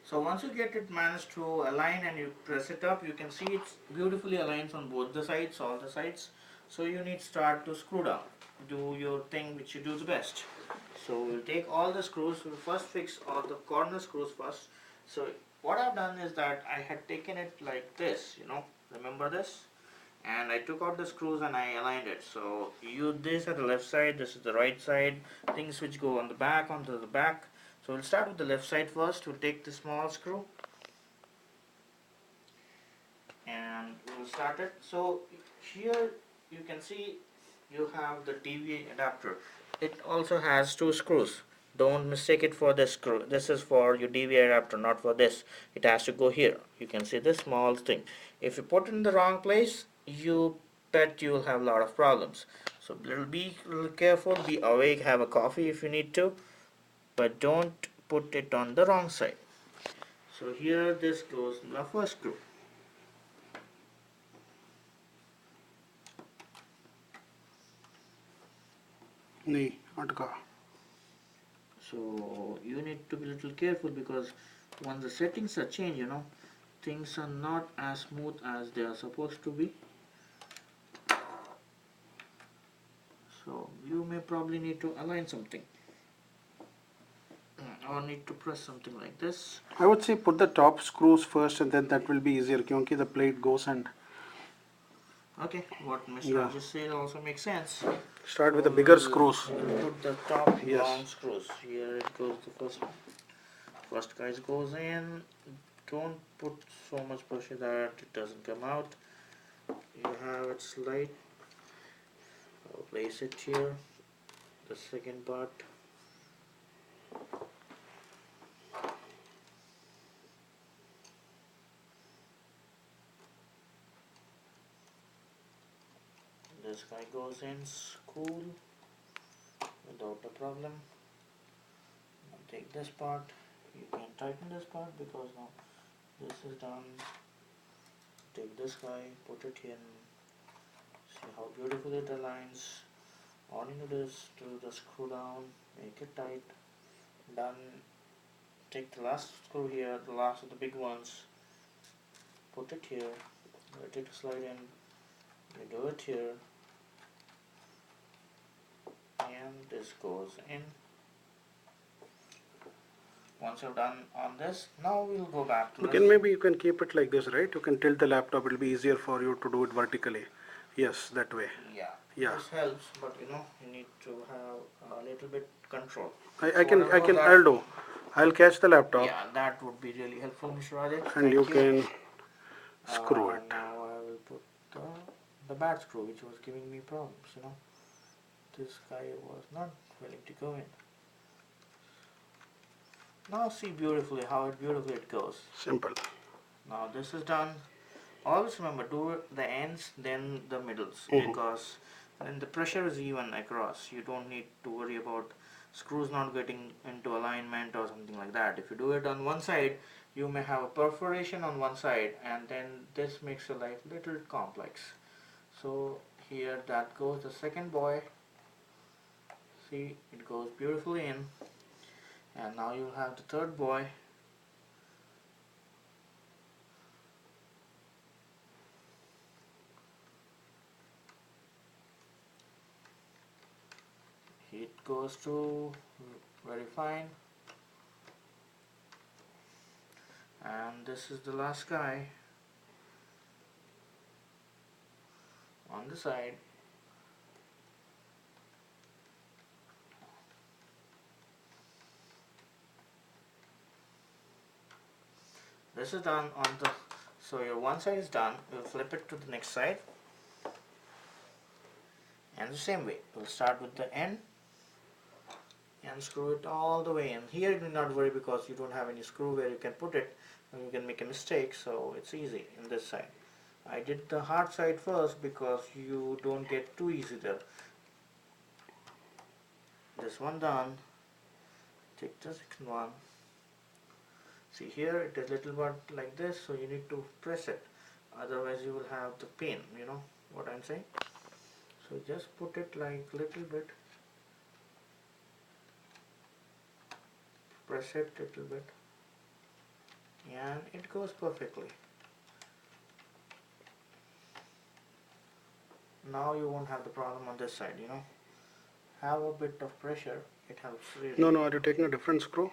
So once you get it managed to align and you press it up, you can see it's beautifully aligns on both the sides, all the sides. So you need to start to screw down. Do your thing which you do the best. So we'll take all the screws. We'll first fix all the corner screws first. So what I've done is that I had taken it like this, remember this? And I took out the screws and I aligned it. So this at the left side, this is the right side, things which go on the back onto the back. So we'll start with the left side first. We'll take the small screw and we'll start it. So here you can see you have the TV adapter. It also has two screws. Don't mistake it for this screw. This is for your DV adapter, not for this. It has to go here. You can see this small thing. If you put it in the wrong place, you bet you will have a lot of problems. So be a little careful, be awake, have a coffee if you need to, but don't put it on the wrong side. So here this goes in the first screw. नहीं अटका. So you need to be a little careful because once the settings are changed, things are not as smooth as they are supposed to be. So you may probably need to align something or need to press something like this. I would say put the top screws first and then that will be easier because the plate goes and Okay, what Mr. Yeah. just said also makes sense. start with the bigger We'll screws. Put the top Yes. long screws. Here it goes, the first one. First guys goes in. Don't put so much pressure that it doesn't come out. You have it slide. I'll place it here. The second part. This guy goes in cool without a problem. Now take this part. You can tighten this part because now this is done. Take this guy, put it in. See how beautiful it aligns. On into this, do the screw down, make it tight. Done. Take the last screw here, the last of the big ones. Put it here. Let it slide in. You do it here. And this goes in. Once you're done on this, now we'll go back to Maybe you can keep it like this, right? You can tilt the laptop. It will be easier for you to do it vertically. Yes, that way. Yeah. This helps, but you need to have a little bit control. I'll do. I'll catch the laptop. Yeah, that would be really helpful, Mr. Rajesh. And you can screw it. Now I will put the bad screw, which was giving me problems. This guy was not willing to go in. Now see how beautifully it goes. Simple. Now this is done. Always remember, do the ends, then the middles, because then the pressure is even across. You don't need to worry about screws not getting into alignment or something like that. If you do it on one side, you may have a perforation on one side, and then this makes your life a little complex. So here that goes the second boy. See, it goes beautifully in. And now you'll have the third boy. It goes through very fine. And this is the last guy on the side. This is done on the, so your one side is done. We'll flip it to the next side. And the same way, we'll start with the end and screw it all the way in. Here you do not worry because you don't have any screw where you can put it and you can make a mistake, so it's easy in this side. I did the hard side first because you don't get too easy there. This one done. Take the second one. See here it is little bit like this, so you need to press it, otherwise you will have the pain, you know what I'm saying. So just put it like little bit, press it little bit, and it goes perfectly. Now you won't have the problem on this side, you know. Have a bit of pressure, it helps really. No, are you taking a different screw?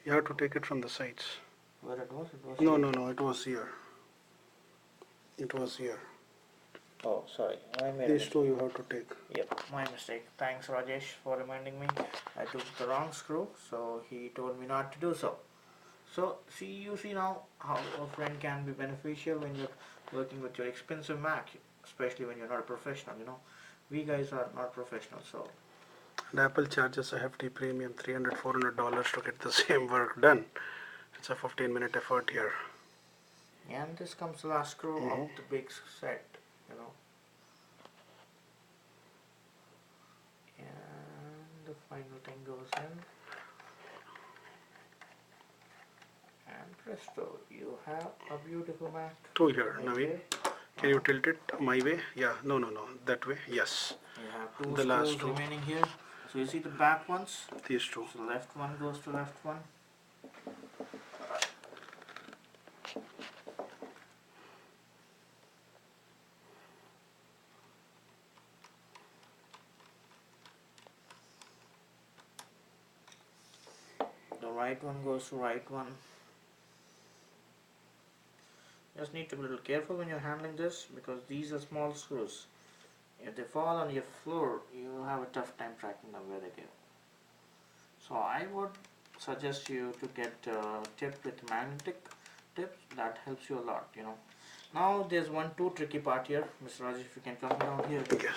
You have to take it from the sides. Where it was No, here. it was here. It was here. Oh, sorry, I made a These mistake. two you have to take. Yep, my mistake. Thanks, Rajesh, for reminding me. I took the wrong screw, so he told me not to do so. So, you see now how a friend can be beneficial when you're working with your expensive Mac, especially when you're not a professional, you know. We guys are not professionals, so. And Apple charges a hefty premium, $300, $400 to get the same work done. It's a 15-minute effort here. And this comes the last screw of the big set, you know. And the final thing goes in. And presto, you have a beautiful Mac. Two here, Right Navin. here. Can you tilt it my way? Yeah, no, that way. Yes. You have two The last screws two. remaining here. So you see the back ones? These two. So left one goes to left one. The right one goes to right one. Just need to be a little careful when you're handling this because these are small screws. If they fall on your floor, you have a tough time tracking them where they go. So I would suggest you to get tipped with magnetic tips. That helps you a lot, you know. Now there's one too tricky part here. Mr. Raj, if you can come down here. Yes.